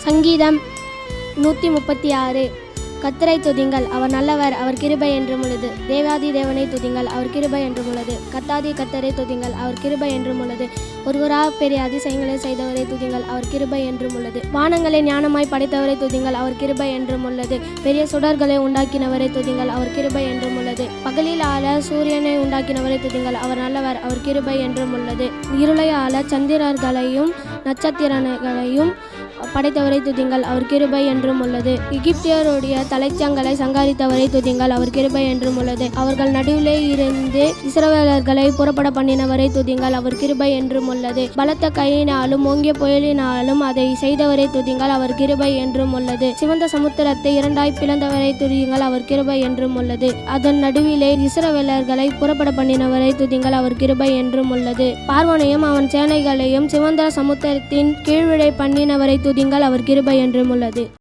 சங்கீதம் 136. கர்த்தரை துதிங்கள், அவர் நல்லவர், அவர் கிருபை என்றும் உள்ளது. தேவாதி தேவனை துதிங்கள், அவர் கிருபை என்றும் உள்ளது. கர்த்தாதி கர்த்தரை துதிங்கள், அவர் கிருபை என்றும் உள்ளது. ஒருவராக பெரிய அதிசயங்களை செய்தவரை துதிங்கள், அவர் கிருபை என்றும் உள்ளது. வானங்களை ஞானமாய் படைத்தவரை துதிங்கள், அவர் கிருபை என்றும் உள்ளது. பெரிய சுடர்களை உண்டாக்கினவரை துதிங்கள், அவர் கிருபை என்றும் உள்ளது. பகலில் ஆள சூரியனை உண்டாக்கினவரை துதிங்கள், அவர் நல்லவர், அவர் கிருபை என்றும் உள்ளது. இருளை ஆள சந்திரர்களையும் நட்சத்திரங்களையும் படைத்தவரை துதிங்கள், அவர் கிருபை என்றும் உள்ளது. எகிப்தியருடைய தலைச்சங்களை சங்காரித்தவரை துதிங்கள், அவர் கிருபை என்றும் உள்ளது. அவர்கள் நடுவிலே இருந்து இஸ்ரவேலர்களை புறப்பட பண்ணினவரை துதிங்கள், அவர் கிருபை என்றும் உள்ளது. பலத்த கையினாலும் ஓங்கிய புயலினாலும் அதை செய்தவரை துதிங்கள், அவர் கிருபை என்றும் உள்ளது. சிவந்த சமுத்திரத்தை இரண்டாய் பிளந்தவரை துதிங்கள், அவர் கிருபை என்றும் உள்ளது. அதன் நடுவிலே இஸ்ரவேலர்களை புறப்பட பண்ணினவரை துதிங்கள், அவர் கிருபை என்றும் உள்ளது. பார்வோனையும் அவன் சேனைகளையும் சிவந்த சமுத்திரத்தின் கீழ்விழை பண்ணினவரை துதிங்கள், அவர் கிருபை என்றும் உள்ளது.